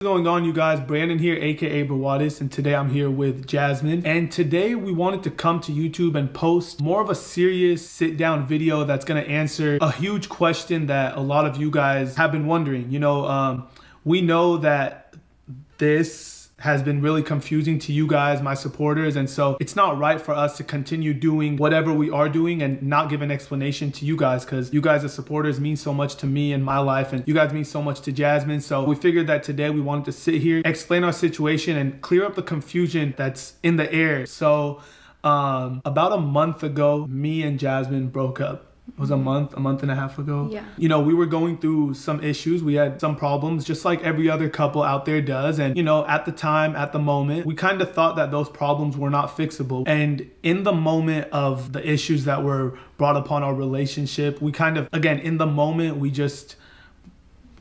going on, you guys? Brandon here, aka Brawadis, and today I'm here with Jasmine. And today we wanted to come to YouTube and post more of a serious sit-down video that's gonna answer a huge question that a lot of you guys have been wondering. You know, we know that this has been really confusing to you guys, my supporters, and so it's not right for us to continue doing whatever we are doing and not give an explanation to you guys, because you guys as supporters mean so much to me in my life, and you guys mean so much to Jasmine. So we figured that today we wanted to sit here, explain our situation, and clear up the confusion that's in the air. So about a month ago, me and Jasmine broke up. It was a month and a half ago. Yeah. You know, we were going through some issues. We had some problems, just like every other couple out there does. And, you know, at the time, at the moment, we kind of thought that those problems were not fixable. And in the moment of the issues that were brought upon our relationship, we kind of, again, in the moment, we just...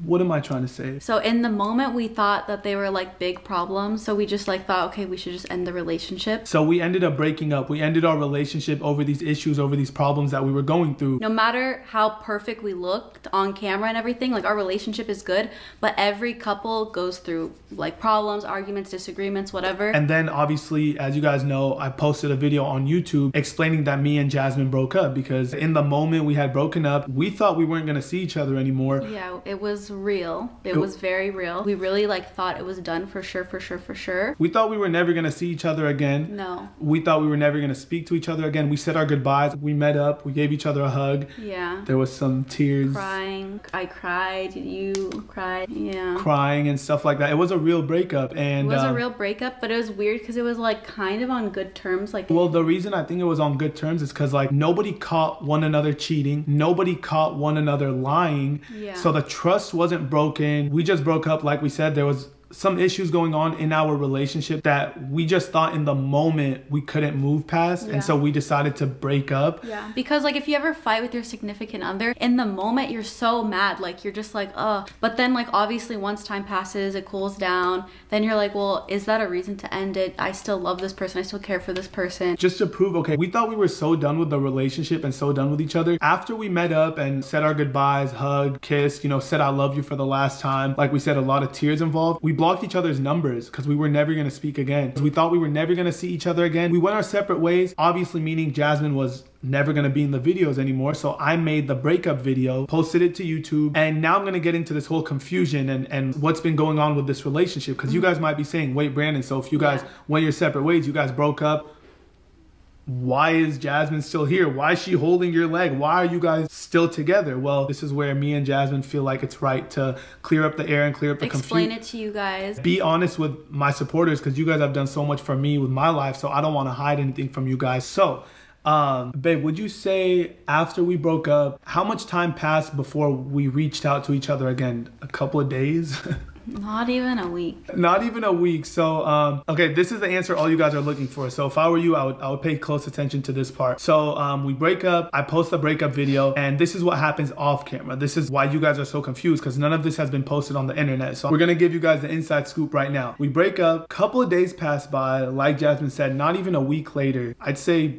What am I trying to say? So in the moment, we thought that they were like big problems. So we just like thought, okay, we should just end the relationship. So we ended up breaking up. We ended our relationship over these issues, over these problems that we were going through. No matter how perfect we looked on camera and everything, like our relationship is good, but every couple goes through like problems, arguments, disagreements, whatever. And then obviously, as you guys know, I posted a video on YouTube explaining that me and Jasmine broke up because in the moment we had broken up, we thought we weren't gonna see each other anymore. Yeah, it was real. It was very real. We really like thought it was done for sure. We thought we were never gonna see each other again. No. We thought we were never gonna speak to each other again. We said our goodbyes. We met up. We gave each other a hug. Yeah. There was some tears. Crying. I cried. You cried. Yeah. Crying and stuff like that. It was a real breakup. And it was a real breakup, but it was weird because it was like kind of on good terms. Like, well, the reason I think it was on good terms is because like nobody caught one another cheating. Nobody caught one another lying. Yeah. So the trust wasn't broken. We just broke up. Like we said, there was some issues going on in our relationship that we just thought in the moment we couldn't move past. Yeah. And so we decided to break up. Yeah. Because like if you ever fight with your significant other, in the moment you're so mad, like you're just like, oh, but then like obviously once time passes, it cools down, then you're like, well, is that a reason to end it? I still love this person. I still care for this person. Just to prove, okay, we thought we were so done with the relationship and so done with each other. After we met up and said our goodbyes, hugged, kissed, you know, said I love you for the last time, like we said, a lot of tears involved. We blocked each other's numbers because we were never going to speak again. We thought we were never going to see each other again. We went our separate ways, obviously meaning Jasmine was never going to be in the videos anymore. So I made the breakup video, posted it to YouTube, and now I'm going to get into this whole confusion and what's been going on with this relationship, because you guys might be saying, wait, Brandon, so if you guys went your separate ways, you guys broke up, why is Jasmine still here? Why is she holding your leg? Why are you guys still together? Well, this is where me and Jasmine feel like it's right to clear up the air and clear up the confusion. Explain it to you guys. Be honest with my supporters, because you guys have done so much for me with my life, so I don't want to hide anything from you guys. So, babe, would you say after we broke up, how much time passed before we reached out to each other again? A couple of days? Not even a week. Not even a week. So, okay, this is the answer all you guys are looking for. So if I were you, I would pay close attention to this part. So we break up, I post the breakup video, and this is what happens off camera. This is why you guys are so confused, because none of this has been posted on the internet. So we're gonna give you guys the inside scoop right now. We break up, couple of days pass by, like Jasmine said, not even a week later. I'd say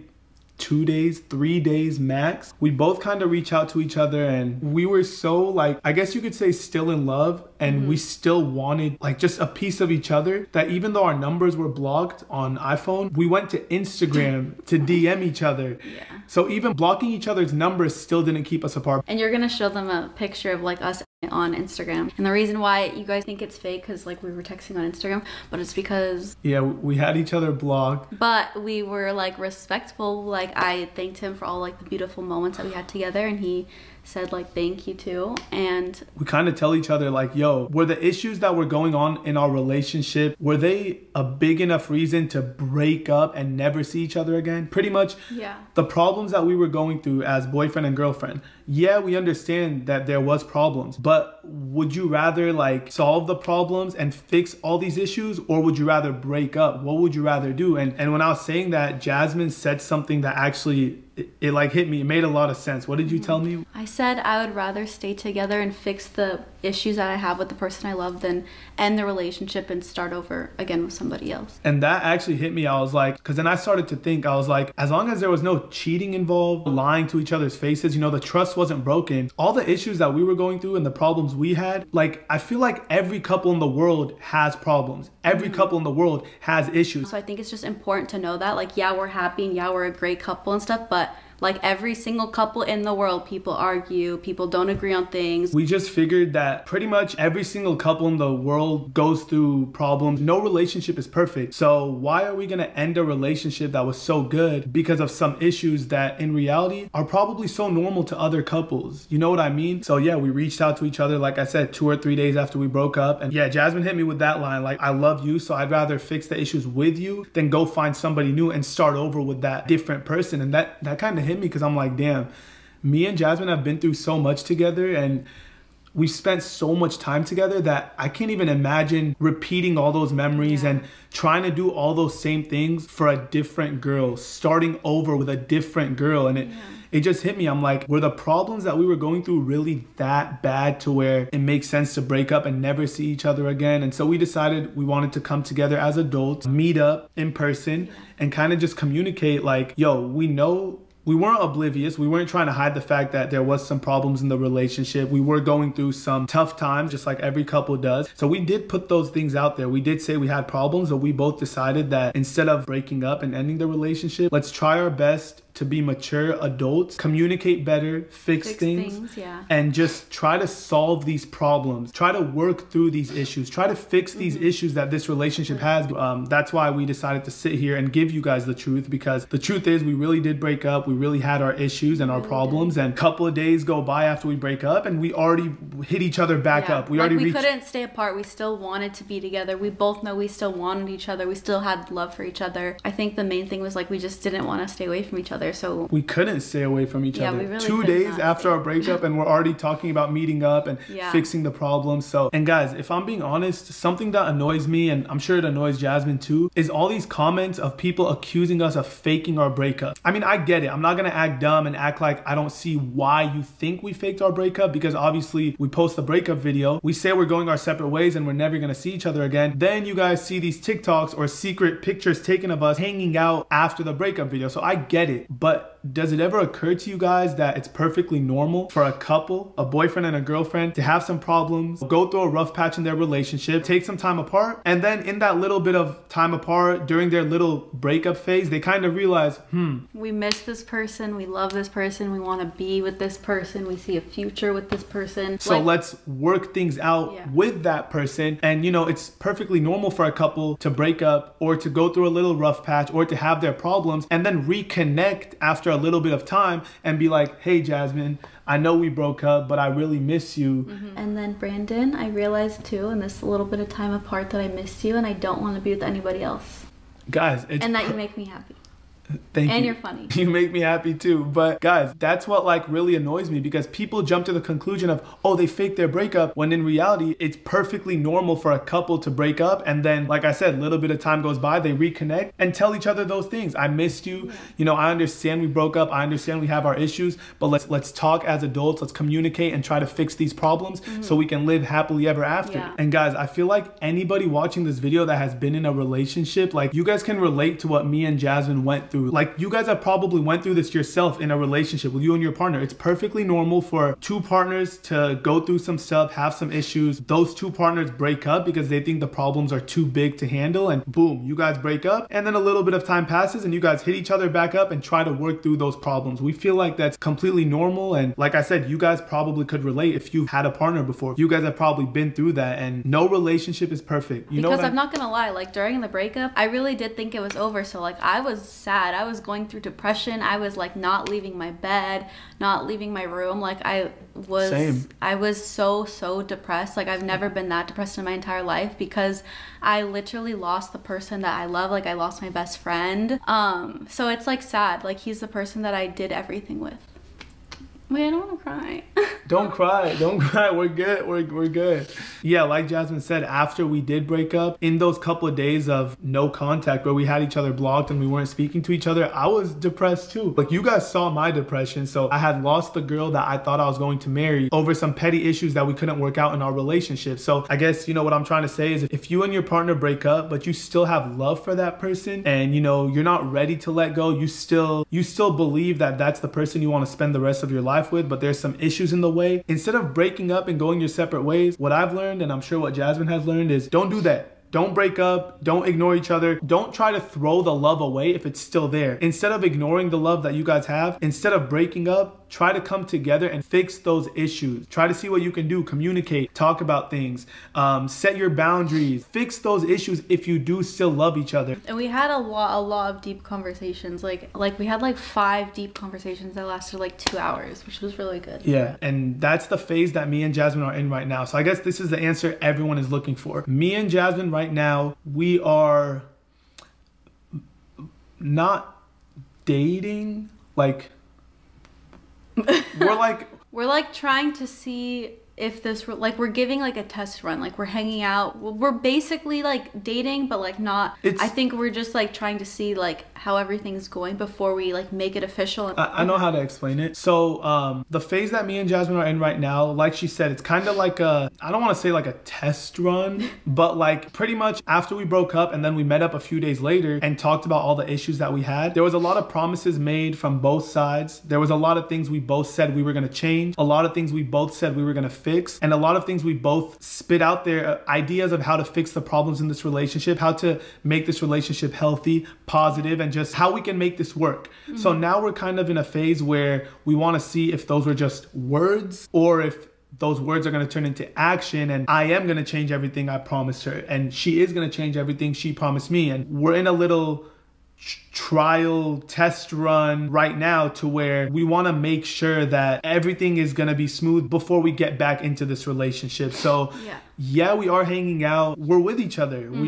2 days, 3 days max. We both kind of reach out to each other, and we were so like, I guess you could say still in love, and we still wanted like just a piece of each other, that even though our numbers were blocked on iPhone, we went to Instagram to DM each other. Yeah. So even blocking each other's numbers still didn't keep us apart. And you're gonna show them a picture of like us on Instagram, and the reason why you guys think it's fake because like we were texting on Instagram, but it's because we had each other blocked, but we were like respectful. Like I thanked him for all like the beautiful moments that we had together, and he said like thank you too. And we kind of tell each other like, yo, were the issues that were going on in our relationship, were they a big enough reason to break up and never see each other again? Pretty much. Yeah. The problems that we were going through as boyfriend and girlfriend, yeah, we understand that there was problems, but would you rather like solve the problems and fix all these issues, or would you rather break up? What would you rather do? And when I was saying that, Jasmine said something that actually it like hit me. It made a lot of sense. What did you tell me? I said I would rather stay together and fix the issues that I have with the person I love than end the relationship and start over again with somebody else. And that actually hit me. I was like, because then I started to think, I was like, as long as there was no cheating involved, lying to each other's faces, you know, the trust wasn't broken, all the issues that we were going through and the problems we had, like, I feel like every couple in the world has problems. Every couple in the world has issues. So I think it's just important to know that, like, yeah, we're happy and yeah, we're a great couple and stuff, but like every single couple in the world, people argue, people don't agree on things. We just figured that pretty much every single couple in the world goes through problems. No relationship is perfect. So why are we gonna end a relationship that was so good because of some issues that in reality are probably so normal to other couples? You know what I mean? So yeah, we reached out to each other, like I said, 2 or 3 days after we broke up. And yeah, Jasmine hit me with that line, like, I love you, so I'd rather fix the issues with you than go find somebody new and start over with that different person. And that kind of hit me, because I'm like, damn, me and Jasmine have been through so much together and we spent so much time together that I can't even imagine repeating all those memories and trying to do all those same things for a different girl, starting over with a different girl. And it just hit me. I'm like, were the problems that we were going through really that bad to where it makes sense to break up and never see each other again? And so we decided we wanted to come together as adults, meet up in person, and kind of just communicate like, yo, we know. We weren't oblivious. We weren't trying to hide the fact that there was some problems in the relationship. We were going through some tough times, just like every couple does. So we did put those things out there. We did say we had problems, but we both decided that instead of breaking up and ending the relationship, let's try our best to be mature adults, communicate better, fix things, and just try to solve these problems. Try to work through these issues. Try to fix these issues that this relationship has. That's why we decided to sit here and give you guys the truth, because the truth is we really did break up. We really had our issues and our problems, and a couple of days go by after we break up and we already hit each other back up. We couldn't stay apart. We still wanted to be together. We both know we still wanted each other. We still had love for each other. I think the main thing was like we just didn't want to stay away from each other. So we couldn't stay away from each other. We really 2 days after our breakup and we're already talking about meeting up and fixing the problem. So, and guys, if I'm being honest, something that annoys me, and I'm sure it annoys Jasmine too, is all these comments of people accusing us of faking our breakup. I mean, I get it. I'm not gonna act dumb and act like I don't see why you think we faked our breakup, because obviously we post the breakup video, we say we're going our separate ways and we're never gonna see each other again. Then you guys see these TikToks or secret pictures taken of us hanging out after the breakup video. So I get it, but does it ever occur to you guys that it's perfectly normal for a couple, a boyfriend and a girlfriend, to have some problems, go through a rough patch in their relationship, take some time apart, and then in that little bit of time apart during their little breakup phase, they kind of realize, we miss this person, we love this person, we want to be with this person, we see a future with this person. So let's work things out with that person. And you know, it's perfectly normal for a couple to break up or to go through a little rough patch or to have their problems and then reconnect after a little bit of time and be like, hey Jasmine, I know we broke up, but I really miss you. And then Brandon, I realized too in this little bit of time apart that I missed you and I don't want to be with anybody else. Guys, and that you make me happy. Thank you. And you're funny. You make me happy too. But guys, that's what like really annoys me, because people jump to the conclusion of, oh, they faked their breakup, when in reality, it's perfectly normal for a couple to break up. And then, like I said, a little bit of time goes by, they reconnect and tell each other those things. I missed you. You know, I understand we broke up. I understand we have our issues, but let's talk as adults. Let's communicate and try to fix these problems so we can live happily ever after. And guys, I feel like anybody watching this video that has been in a relationship, like you guys can relate to what me and Jasmine went through. Like you guys have probably went through this yourself in a relationship with you and your partner. It's perfectly normal for two partners to go through some stuff, have some issues. Those two partners break up because they think the problems are too big to handle, and boom, you guys break up. And then a little bit of time passes and you guys hit each other back up and try to work through those problems. We feel like that's completely normal. And like I said, you guys probably could relate if you've had a partner before. You guys have probably been through that, and no relationship is perfect. You know, because I'm not gonna lie, like during the breakup, I really did think it was over. So like I was sad. I was going through depression. I was like not leaving my bed, not leaving my room. Like I was so depressed. Like I've never been that depressed in my entire life, because I literally lost the person that I love. Like I lost my best friend. So it's like sad. Like he's the person that I did everything with. Wait, I don't want to cry. Don't cry. Don't cry. We're good. We're good. Yeah, like Jasmine said, after we did break up, in those couple of days of no contact where we had each other blocked and we weren't speaking to each other, I was depressed too. Like, you guys saw my depression. So I had lost the girl that I thought I was going to marry over some petty issues that we couldn't work out in our relationship. So I guess, you know, what I'm trying to say is, if you and your partner break up, but you still have love for that person and, you know, you're not ready to let go, you still believe that that's the person you want to spend the rest of your life with, but there's some issues in the way, instead of breaking up and going your separate ways, what I've learned, and I'm sure what Jasmine has learned, is don't do that. Don't break up. Don't ignore each other. Don't try to throw the love away if it's still there. Instead of ignoring the love that you guys have, instead of breaking up, try to come together and fix those issues. Try to see what you can do. Communicate. Talk about things. Set your boundaries. Fix those issues if you do still love each other. And we had a lot of deep conversations. Like we had like 5 deep conversations that lasted like 2 hours, which was really good. Yeah, and that's the phase that me and Jasmine are in right now. So I guess this is the answer everyone is looking for. Me and Jasmine right now, we are not dating. Like, we're like trying to see if this, like, we're giving like a test run, like we're hanging out, we're basically like dating, but like not. I think we're just like trying to see like how everything's going before we like make it official. I know how to explain it. So the phase that me and Jasmine are in right now, like she said, it's kind of like a, I don't want to say like a test run, but like pretty much after we broke up and then we met up a few days later and talked about all the issues that we had, there was a lot of promises made from both sides. There was a lot of things we both said we were going to change, a lot of things we both said we were going to fix, and a lot of things we both spit out there, ideas of how to fix the problems in this relationship, how to make this relationship healthy, positive, and just how we can make this work. Mm-hmm. So now we're kind of in a phase where we want to see if those were just words or if those words are going to turn into action, and I am going to change everything I promised her, and she is going to change everything she promised me. And we're in a little trial test run right now to where we want to make sure that everything is going to be smooth before we get back into this relationship. So yeah, we are hanging out. We're with each other. Mm-hmm.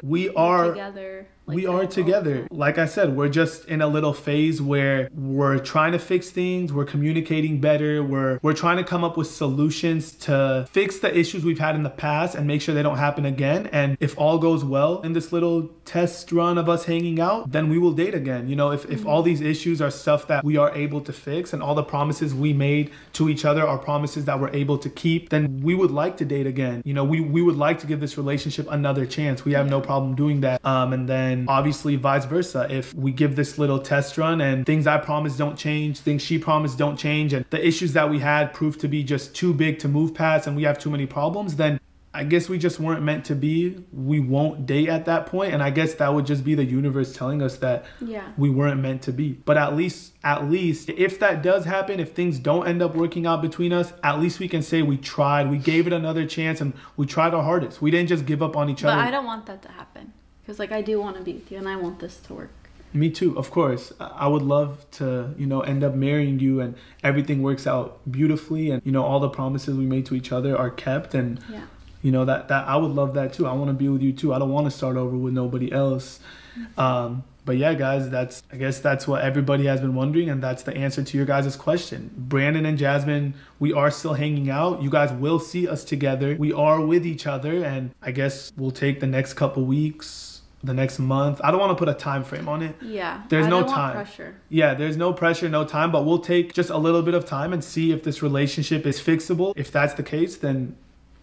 We are together. Like we are together. Like I said, we're just in a little phase where we're trying to fix things. We're communicating better. We're trying to come up with solutions to fix the issues we've had in the past and make sure they don't happen again. And if all goes well in this little test run of us hanging out, then we will date again. You know, if all these issues are stuff that we are able to fix and all the promises we made to each other are promises that we're able to keep, then we would like to date again. You know, we would like to give this relationship another chance. We have no problem doing that. And then obviously vice versa. If we give this little test run and things I promised don't change, things she promised don't change, and the issues that we had prove to be just too big to move past and we have too many problems, then I guess we just weren't meant to be. We won't date at that point. And I guess that would just be the universe telling us that we weren't meant to be. But at least if that does happen, if things don't end up working out between us, at least we can say we tried, we gave it another chance, and we tried our hardest. We didn't just give up on each other. But I don't want that to happen. Because like I do want to be with you and I want this to work. Me too, of course. I would love to, you know, end up marrying you and everything works out beautifully and, you know, all the promises we made to each other are kept, and you know, that I would love that too. I want to be with you too. I don't want to start over with nobody else. But yeah, guys, I guess that's what everybody has been wondering, and that's the answer to your guys' question. Brandon and Jasmine, we are still hanging out. You guys will see us together. We are with each other, and I guess we'll take the next couple weeks, the next month. I don't want to put a time frame on it. Yeah. There's no time. Pressure. Yeah, there's no pressure, no time, but we'll take just a little bit of time and see if this relationship is fixable. If that's the case, then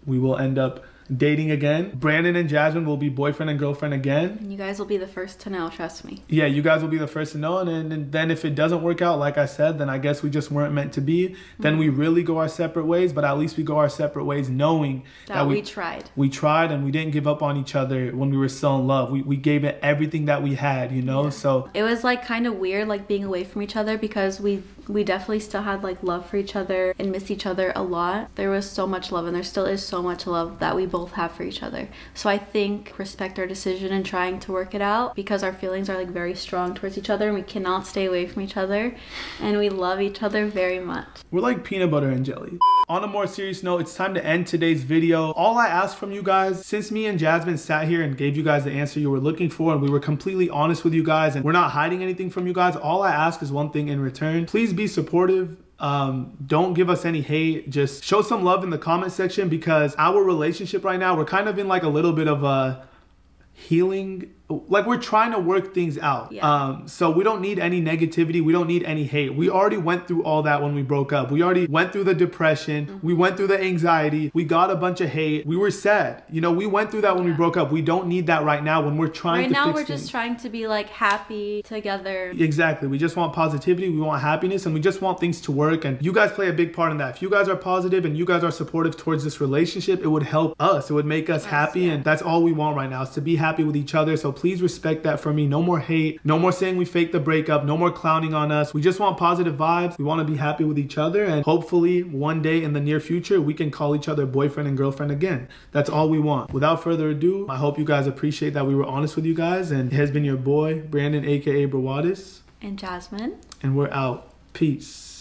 we will end up dating again. Brandon and Jasmine will be boyfriend and girlfriend again. And you guys will be the first to know, trust me. Yeah, you guys will be the first to know. And then if it doesn't work out, like I said, then I guess we just weren't meant to be. Then we really go our separate ways, but at least we go our separate ways knowing that we tried. We tried and we didn't give up on each other when we were still in love. We gave it everything that we had, you know? So it was like kind of weird like being away from each other because we definitely still had like love for each other and missed each other a lot. There was so much love, and there still is so much love that we both have for each other. So I think respect our decision in trying to work it out, because our feelings are like very strong towards each other and we cannot stay away from each other, and we love each other very much. We're like peanut butter and jelly. On a more serious note, it's time to end today's video. All I ask from you guys, since me and Jasmine sat here and gave you guys the answer you were looking for, and we were completely honest with you guys, and we're not hiding anything from you guys, all I ask is one thing in return. Please be supportive. Don't give us any hate. Just show some love in the comment section, because our relationship right now, we're kind of in like a little bit of a healing, like we're trying to work things out. So we don't need any negativity, we don't need any hate. We already went through all that when we broke up. We already went through the depression, we went through the anxiety, we got a bunch of hate, we were sad, you know, we went through that when we broke up. We don't need that right now when we're trying to fix we're things. just trying to be like happy together. Exactly. We just want positivity, we want happiness, and we just want things to work, and you guys play a big part in that. If you guys are positive and you guys are supportive towards this relationship, it would help us, it would make us happy, and that's all we want right now, is to be happy with each other. So please respect that from me. No more hate, no more saying we faked the breakup, no more clowning on us. We just want positive vibes. We want to be happy with each other, and hopefully one day in the near future we can call each other boyfriend and girlfriend again. That's all we want. Without further ado, I hope you guys appreciate that we were honest with you guys, and it has been your boy Brandon, aka Brawadis, and Jasmine, and we're out. Peace.